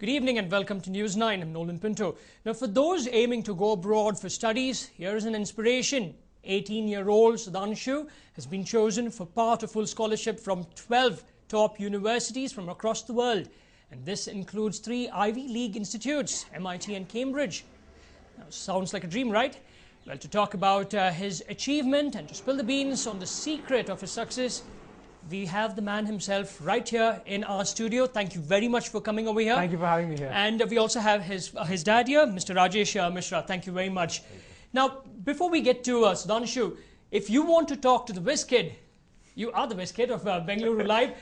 Good evening and welcome to News 9. I'm Nolan Pinto. Now, for those aiming to go abroad for studies, here is an inspiration. 18-year-old Sudhanshu has been chosen for part of full scholarship from 12 top universities from across the world. And this includes 3 Ivy League institutes, MIT and Cambridge. Now, sounds like a dream, right? Well, to talk about his achievement and to spill the beans on the secret of his success, we have the man himself right here in our studio. Thank you very much for coming over here. Thank you for having me here. And we also have his dad here, Mr. Rajesh Mishra. Thank you very much. Now, before we get to Sudhanshu, if you want to talk to the whiz kid, you are the whiz kid of Bengaluru Live,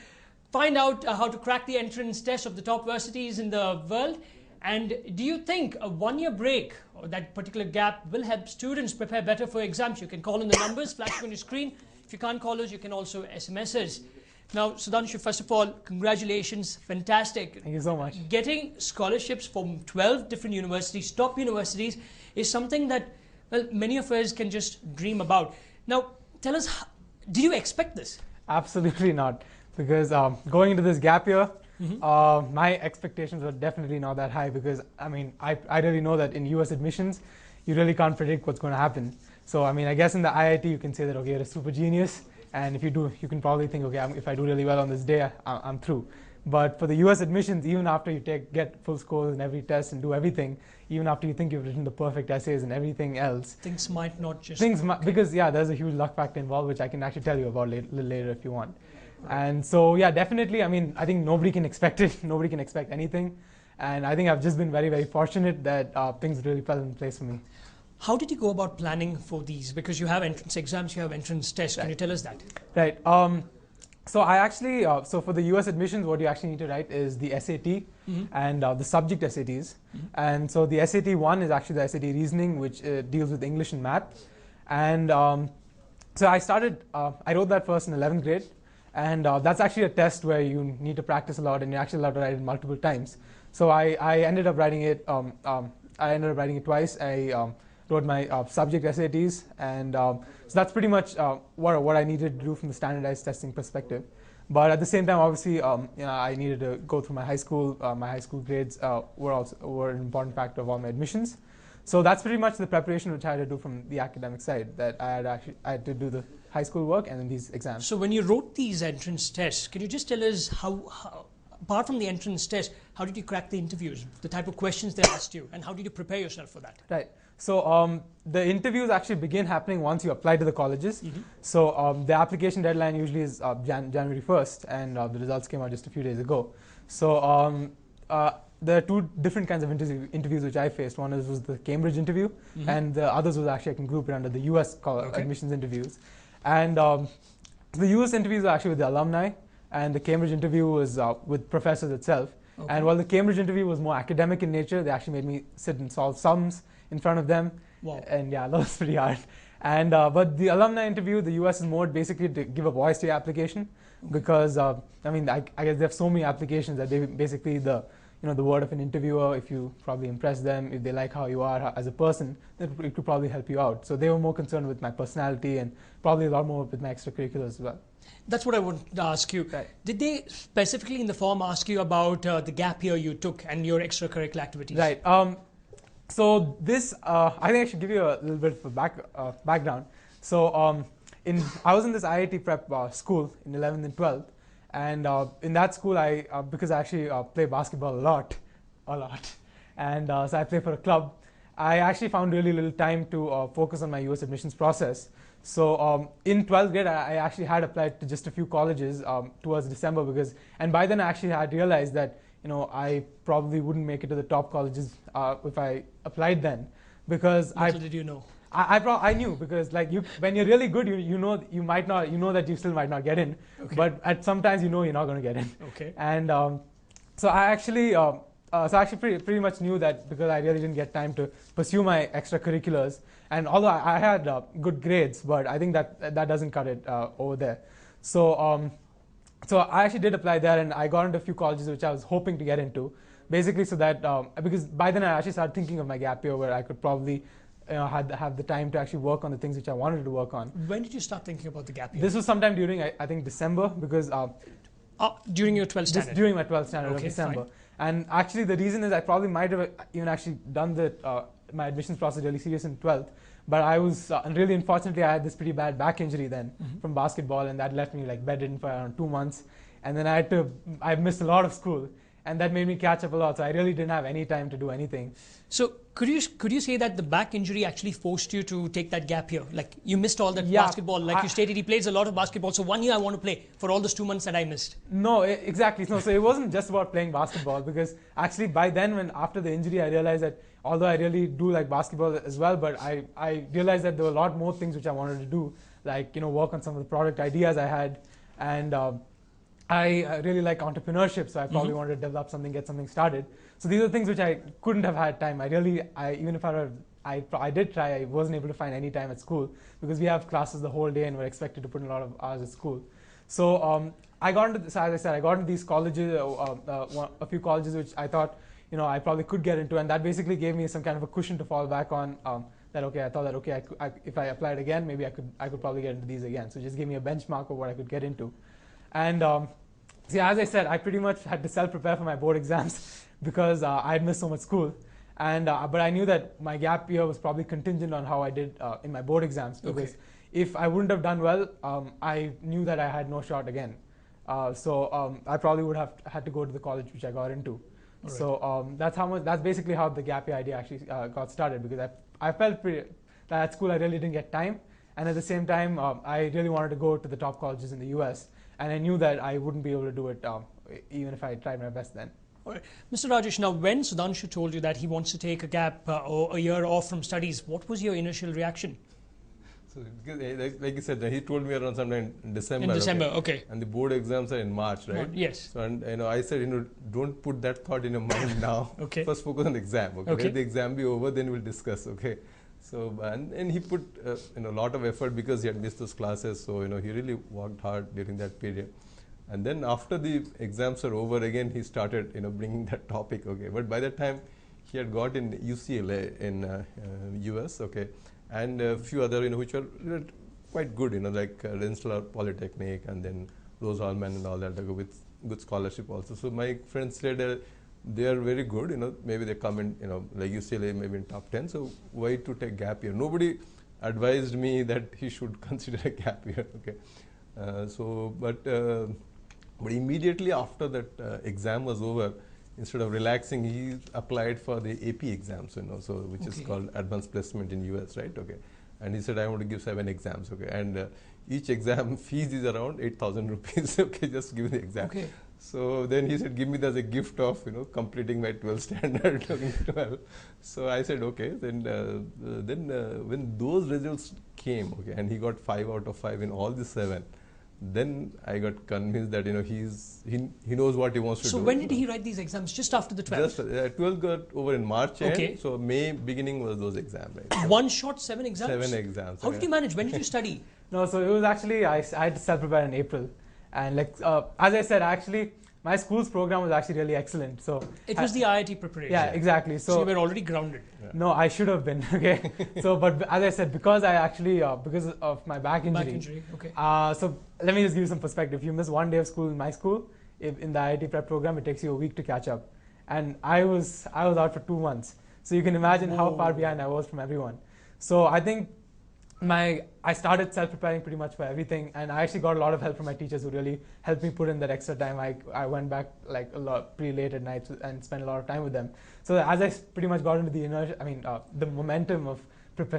find out how to crack the entrance test of the top universities in the world. And do you think a one-year break or that particular gap will help students prepare better for exams? You can call in the numbers flashing on your screen. If you can't call us, you can also SMS us. Now, Sudhanshu, first of all, congratulations. Fantastic. Thank you so much. Getting scholarships from 12 different universities, top universities, is something that, well, many of us can just dream about. Now, tell us, did you expect this? Absolutely not. Because going into this gap year, my expectations were definitely not that high because, I mean, I really know that in US admissions, you really can't predict what's going to happen. So, I mean, I guess in the IIT, you can say that, okay, you're a super genius. And if you do, you can probably think, okay, if I do really well on this day, I'm through. But for the US admissions, even after you get full scores in every test and do everything, even after you think you've written the perfect essays and everything else. Things might not just... Because, yeah, there's a huge luck factor involved, which I can actually tell you about a little later if you want. Right. And so, yeah, definitely, I mean, I think nobody can expect it. Nobody can expect anything. And I think I've just been very, very fortunate that things really fell in place for me. How did you go about planning for these? Because you have entrance exams, you have entrance tests. Can you tell us that? Right. So I actually, so for the US admissions, what you actually need to write is the SAT and the subject SATs. And so the SAT 1 is actually the SAT reasoning, which deals with English and math. And so I wrote that first in 11th grade. And that's actually a test where you need to practice a lot and you're actually allowed to write it multiple times. So I ended up writing it, twice. I wrote my subject SATs, and so that's pretty much what I needed to do from the standardized testing perspective. But at the same time, obviously, I needed to go through my high school. My high school grades were an important factor of all my admissions. So that's pretty much the preparation which I had to do from the academic side. That I had to do the high school work and then these exams. So when you wrote these entrance tests, can you just tell us how apart from the entrance test, how did you crack the interviews, the type of questions they asked you, and how did you prepare yourself for that? Right. So the interviews actually begin happening once you apply to the colleges. So the application deadline usually is January 1st, and the results came out just a few days ago. So there are 2 different kinds of interviews which I faced. One was the Cambridge interview, and the others was actually I can group it under the US admissions interviews. And the US interviews are actually with the alumni, and the Cambridge interview was with professors itself. And while the Cambridge interview was more academic in nature, they actually made me sit and solve sums in front of them. Wow. And yeah, that was pretty hard. And but the alumni interview, the US is more basically to give a voice to your application, because I mean, I guess they have so many applications that they basically the word of an interviewer, if you probably impress them, if they like how you are as a person, then it could probably help you out. So they were more concerned with my personality and probably a lot more with my extracurriculars as well. That's what I wanted to ask you. Right. Did they specifically in the form ask you about the gap year you took and your extracurricular activities? Right. So this, I think I should give you a little bit of a background. So I was in this IIT prep school in 11th and 12th. And in that school, because I actually play basketball a lot, and so I play for a club, I actually found really little time to focus on my US admissions process. So in 12th grade, I actually had applied to just a few colleges towards December and by then I actually had realized that I probably wouldn't make it to the top colleges if I applied then, because Little did you know. I knew, because like when you're really good, you know that you still might not get in, but at sometimes you're not going to get in. Okay. And so I actually pretty much knew that, because I really didn't get time to pursue my extracurriculars, and although I had good grades, but I think that doesn't cut it over there. So so I actually did apply there, and I got into a few colleges which I was hoping to get into, basically so that because by then I actually started thinking of my gap year where I could probably have the time to actually work on the things which I wanted to work on. When did you start thinking about the gap year? This was sometime during, I think, December, because during your 12th standard? During my 12th standard of December. Fine. And actually, the reason is I probably might have even actually done my admissions process really serious in 12th. But I was really unfortunately I had this pretty bad back injury then from basketball, and that left me like bedridden for around 2 months. And then I missed a lot of school, and that made me catch up a lot. So I really didn't have any time to do anything. So could you say that the back injury actually forced you to take that gap year? Like you missed all that basketball. Like you stated, he plays a lot of basketball. So 1 year I want to play for all those 2 months that I missed. No, exactly. No, so it wasn't just about playing basketball, because actually by then, after the injury, I realized that although I really do like basketball as well, but I realized that there were a lot more things which I wanted to do, like work on some of the product ideas I had, and I really like entrepreneurship, so I probably wanted to develop something, get something started. So these are things which I couldn't have had time. Even if I did try, I wasn't able to find any time at school, because we have classes the whole day and we're expected to put in a lot of hours at school. So I got into, so as I said, I got into these colleges, a few colleges which I thought, I probably could get into, and that basically gave me some kind of a cushion to fall back on. I thought that if I applied again, maybe I could probably get into these again. So it just gave me a benchmark of what I could get into. And see, as I said, I pretty much had to self-prepare for my board exams because I had missed so much school. And but I knew that my gap year was probably contingent on how I did in my board exams, because if I wouldn't have done well, I knew that I had no shot again. So I probably would have had to go to the college which I got into. Right. So that's basically how the gap year idea actually got started, because I felt that at school I really didn't get time, and at the same time I really wanted to go to the top colleges in the US, and I knew that I wouldn't be able to do it even if I tried my best then. All right. Mr. Rajesh, now when Sudhanshu told you that he wants to take a gap or a year off from studies, what was your initial reaction? So, like you said, he told me around sometime in December. In December, okay. And the board exams are in March, right? Yes. So, and I said, don't put that thought in your mind now. Okay. First focus on the exam. Okay. Let the exam be over, then we'll discuss. Okay. So, and he put a lot of effort because he had missed those classes. So, he really worked hard during that period. And then after the exams are over, again he started, bringing that topic. Okay. But by that time, he had got in UCLA in US. Okay. And a few other, which are quite good, like Rensselaer Polytechnic and then Rose Allman and all that, with good scholarship also. So my friends said they are very good, maybe they come in, like UCLA maybe in top 10. So why to take gap year? Nobody advised me that he should consider a gap year. Okay. But immediately after that exam was over, instead of relaxing, he applied for the AP exams, which is called Advanced Placement in US, right? Okay. And he said, I want to give 7 exams, okay. And each exam fees is around 8,000 rupees, okay, just give me the exam. Okay. So then he said, give me that as a gift of, completing my 12th standard. 12. So I said, okay. Then when those results came, okay, and he got 5 out of 5 in all the 7, then I got convinced that he knows what he wants to do. So when did he write these exams? Just after the 12th? Just 12th got over in March end, so May beginning was those exams. Right? One shot, 7 exams? 7 exams. How did you manage? When did you study? No, so it was actually, I had to self-prepare in April. And as I said, actually, my school's program was actually really excellent. So it was the IIT preparation. Yeah, exactly. So you were already grounded. Yeah. No, I should have been. Okay. So, but as I said, because I actually because of my back injury. Okay. So let me just give you some perspective. If you miss 1 day of school in my school, in the IIT prep program, it takes you a week to catch up. And I was out for 2 months. So you can imagine how far behind I was from everyone. So I think I started self-preparing pretty much for everything, and I actually got a lot of help from my teachers who really helped me put in that extra time. I went back like pretty late at night and spent a lot of time with them. So as I pretty much got into the inertia, the momentum of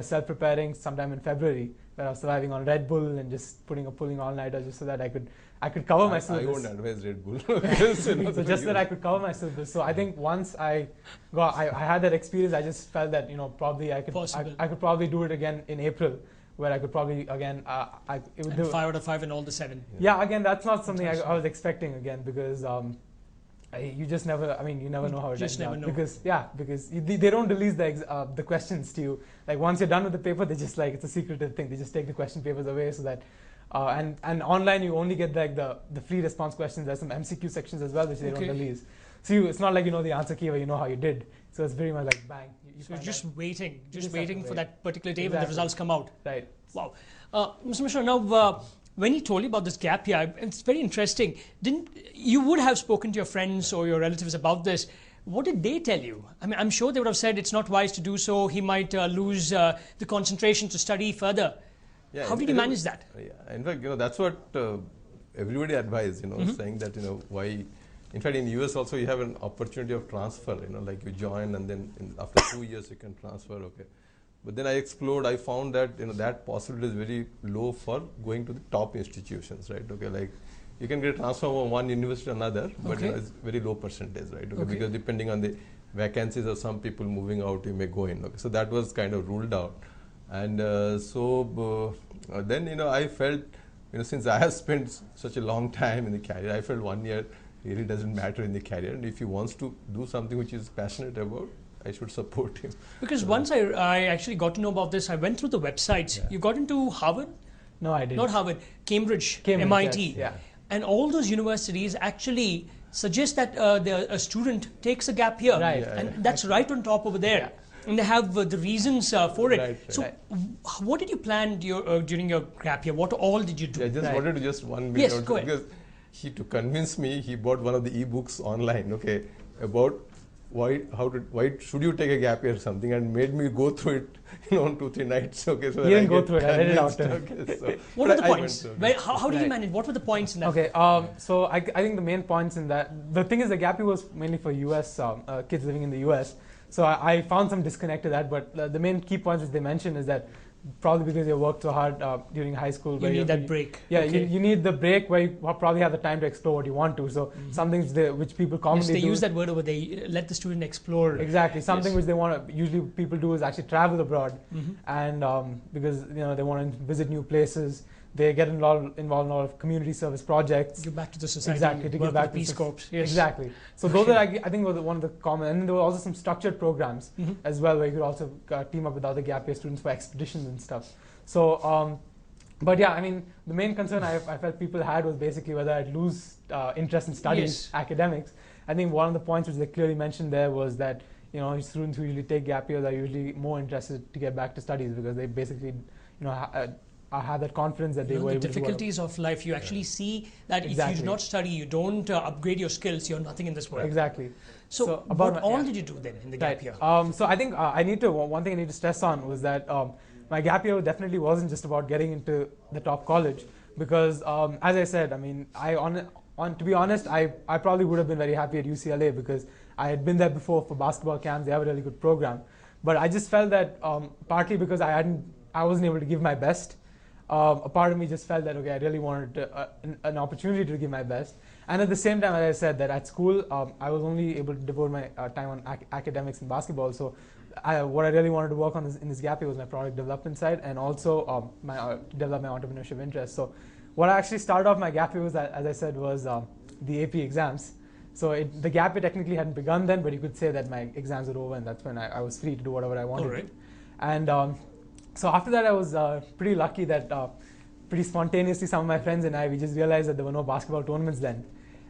self-preparing sometime in February, where I was surviving on Red Bull and just pulling all-nighter just so that I could cover my syllabus. I won't advise Red Bull. So just that I could cover my syllabus. So I think once I had that experience, I just felt that probably I could probably do it again in April, where I could probably again 5 out of 5 in all the 7. Yeah, again, that's not something I was expecting again, because you just never. You never know how it ends out. Because they don't release the questions to you. Like once you're done with the paper, they just it's a secretive thing. They just take the question papers away so that. And online you only get the free response questions. There's some MCQ sections as well which they don't release. So it's not like the answer key where you know how you did. So it's very much like bang. So you're just waiting for that particular day when the results come out. Right. Wow. Mr. Mishra, now when he told you about this gap year, it's very interesting. You would have spoken to your friends or your relatives about this. What did they tell you? I mean, I'm sure they would have said it's not wise to do so. He might lose the concentration to study further. Yeah, how did you manage that? Yeah, in fact, that's what everybody advised, saying that, why. In fact, in US also you have an opportunity of transfer, like you join and then after 2 years you can transfer, okay. But then I explored, I found that, that possibility is very low for going to the top institutions, right, okay, like you can get transfer from one university to another, but it's very low percentage, right, okay, because depending on the vacancies of some people moving out, you may go in, okay. So that was kind of ruled out. And then, I felt, since I have spent such a long time in the career, I felt 1 year really doesn't matter in the career, and if he wants to do something which he's passionate about, I should support him. Because once I actually got to know about this, I went through the websites. Yeah. You got into Harvard? No, I didn't. Not Harvard, Cambridge MIT. Yes, yeah. And all those universities actually suggest that a student takes a gap year. Right. Yeah, and that's right on top over there. Yeah. And they have the reasons for it. Right, so, what did you plan during your gap year? What all did you do? I just wanted to just 1 minute. Yes, go ahead. Because to convince me, he bought one of the e-books online, okay, about why should you take a gap year or something, and made me go through it, on 2-3 nights, okay. So he didn't go through it. I read it after. Okay, so what were the points? How did you manage? What were the points in that? Okay, so I think the main points in that, the thing is the gap year was mainly for US kids living in the US. So I found some disconnect to that, but the main key points which they mentioned is that probably because you worked so hard during high school. You need that break. Yeah, you need the break where you probably have the time to explore what you want to. So some things which people commonly do. Yes, they use that word over there, let the student explore. Exactly. Something which they want to, usually people do is actually travel abroad. And because they want to visit new places. They get involved in a lot of community service projects. Give back to the society. Exactly, to give back to Peace Corps. Yes. Exactly. So those are, I think, were one of the common. And then there were also some structured programs as well, where you could also team up with other gap year students for expeditions and stuff. So, but yeah, I mean, the main concern I felt people had was basically whether I'd lose interest in studies, academics. I think one of the points which they clearly mentioned there was that students who usually take gap years are usually more interested to get back to studies because they basically, have that confidence that they were able to. The difficulties of life, you actually see that if you do not study, you don't upgrade your skills, you're nothing in this world. Exactly. So what all did you do then in the gap year? So I think one thing I need to stress on was that my gap year definitely wasn't just about getting into the top college, because as I said, I mean, to be honest, I probably would have been very happy at UCLA because I had been there before for basketball camps. They have a really good program, but I just felt that partly because I wasn't able to give my best. A part of me just felt that, okay, I really wanted an opportunity to give my best. And at the same time, as I said, that at school, I was only able to devote my time on academics and basketball. So what I really wanted to work on in this gap year was my product development side, and also develop my entrepreneurship interest. So what I actually started off my gap year was, as I said, was the AP exams. So the gap year technically hadn't begun then, but you could say that my exams were over, and that's when I was free to do whatever I wanted to. And so after that, I was pretty lucky that pretty spontaneously some of my friends and we just realized that there were no basketball tournaments then.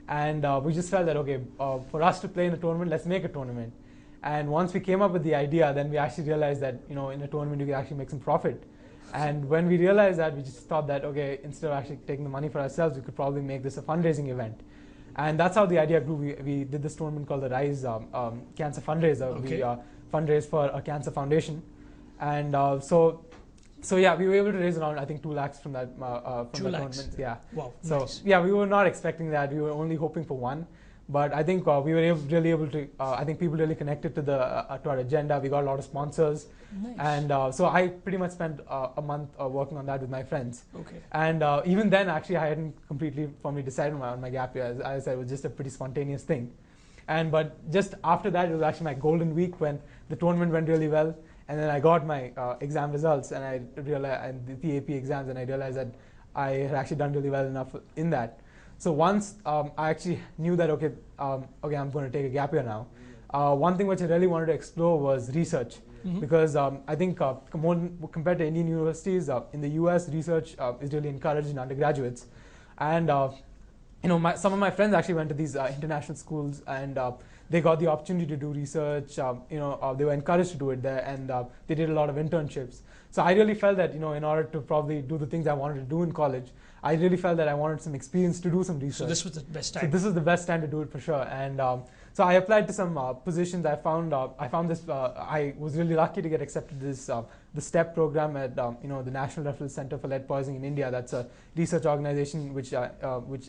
And we just felt that, okay, for us to play in a tournament, let's make a tournament. And once we came up with the idea, then we actually realized that, in a tournament you could actually make some profit. And when we realized that, we just thought that, okay, instead of actually taking the money for ourselves, we could probably make this a fundraising event. And that's how the idea grew. We did this tournament called the RISE Cancer Fundraiser. Okay. We fundraised for a cancer foundation. And so yeah, we were able to raise around, I think, 2 lakhs from that tournament. Yeah. Wow. So nice. Yeah, we were not expecting that. We were only hoping for 1, but I think we were really able to. I think people really connected to our agenda. We got a lot of sponsors, nice. And so I pretty much spent a month working on that with my friends. Okay. And even then, actually, I hadn't completely formally decided on my gap year. As I said, it was just a pretty spontaneous thing. But just after that, it was actually my golden week when the tournament went really well. And then I got my exam results, and I realized, the AP exams, and I realized that I had actually done really well enough in that. So once I actually knew that, okay, I'm going to take a gap year now. One thing which I really wanted to explore was research, because I think compared to Indian universities, in the US, research is really encouraged in undergraduates. And some of my friends actually went to these international schools, and they got the opportunity to do research. They were encouraged to do it there, and they did a lot of internships. So I really felt that, in order to probably do the things I wanted to do in college, I really felt that I wanted some experience to do some research. So this was the best time. So this is the best time to do it for sure. And so I applied to some positions. I found this. I was really lucky to get accepted to this the STEP program at the National Reference Center for Lead Poisoning in India. That's a research organization which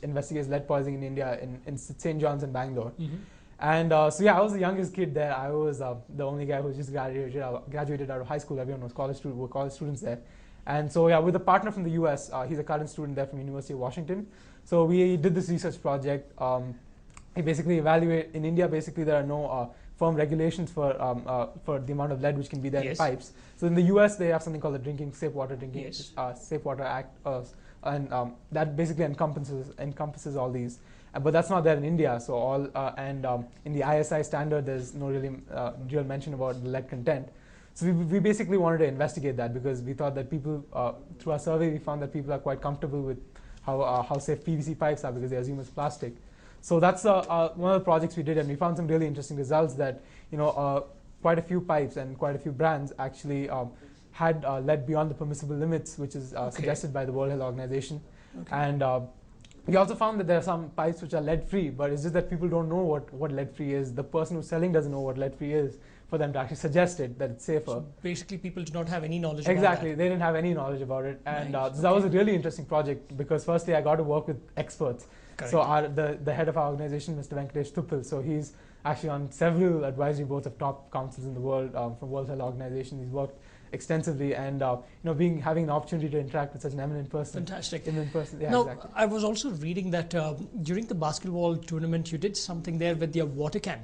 investigates lead poisoning in India in St. John's in Bangalore. Mm-hmm. And I was the youngest kid there. I was the only guy who just graduated out of high school. Everyone was college students there. And so with a partner from the US, he's a current student there from University of Washington. So we did this research project. We basically evaluate, in India basically there are no firm regulations for the amount of lead which can be there in pipes. So in the US they have something called the Safe Water Act, and that basically encompasses all these. But that's not there in India. So in the ISI standard, there's no real mention about the lead content. So we basically wanted to investigate that, because we thought that people, through our survey, we found that people are quite comfortable with how safe PVC pipes are, because they assume it's plastic. So that's one of the projects we did, and we found some really interesting results that quite a few pipes and quite a few brands actually had lead beyond the permissible limits, which is suggested by the World Health Organization. Okay. And we also found that there are some pipes which are lead-free, but it's just that people don't know what lead-free is. The person who's selling doesn't know what lead-free is for them to actually suggest it, that it's safer. So basically, people do not have any knowledge about that. Exactly, they didn't have any knowledge about it. And so that was a really interesting project, because firstly, I got to work with experts. Correct. So the head of our organization, Mr. Venkatesh Tuppil, so he's actually on several advisory boards of top councils in the world, from World Health Organization. He's worked extensively, and having an opportunity to interact with such an eminent person. Fantastic. Yeah, now, exactly. I was also reading that during the basketball tournament, you did something there with your water can.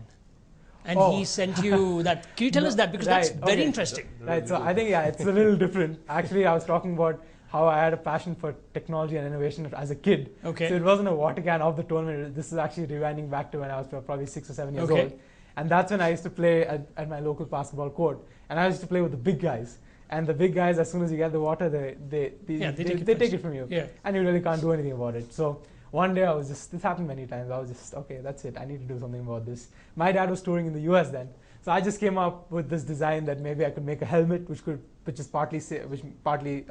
And he sent you that. Can you tell us that? Because that's very interesting. Right, so I think, it's a little different. Actually, I was talking about how I had a passion for technology and innovation as a kid. Okay. So it wasn't a water can of the tournament. This is actually rewinding back to when I was probably 6 or 7 years old. And that's when I used to play at my local basketball court. And I used to play with the big guys. And the big guys, as soon as you get the water, they take it from you. Yeah. And you really can't do anything about it. So one day this happened many times. I was just, okay, that's it. I need to do something about this. My dad was touring in the US then. So I just came up with this design that maybe I could make a helmet, which partly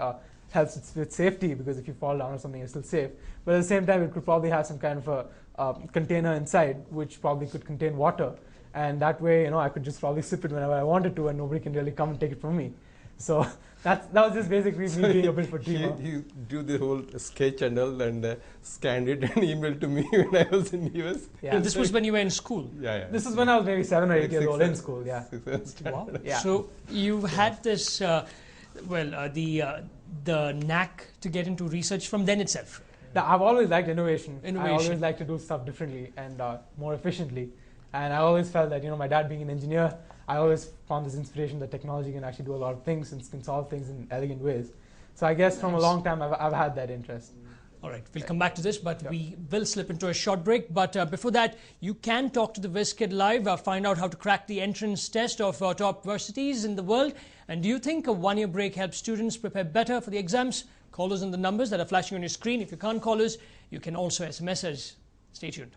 helps with safety, because if you fall down or something, it's still safe. But at the same time, it could probably have some kind of a container inside, which probably could contain water. And that way, I could just probably sip it whenever I wanted to, and nobody can really come and take it from me. So that was just basically me being a bit of a dreamer. He drew the whole sketch and all, and scanned it and emailed to me when I was in the US. Yeah. And this was when you were in school? Yeah. This was when I was maybe 7 or 8 years old in school, yeah. Wow. Yeah. So you had this, the knack to get into research from then itself? I've always liked innovation. I always like to do stuff differently and more efficiently. And I always felt that, my dad being an engineer, I always found this inspiration that technology can actually do a lot of things and can solve things in elegant ways. So I guess from a long time, I've had that interest. All right, we'll come back to this, but we will slip into a short break. But before that, you can talk to the WizKid Live, find out how to crack the entrance test of top universities in the world. And do you think a one-year break helps students prepare better for the exams? Call us on the numbers that are flashing on your screen. If you can't call us, you can also SMS us. Stay tuned.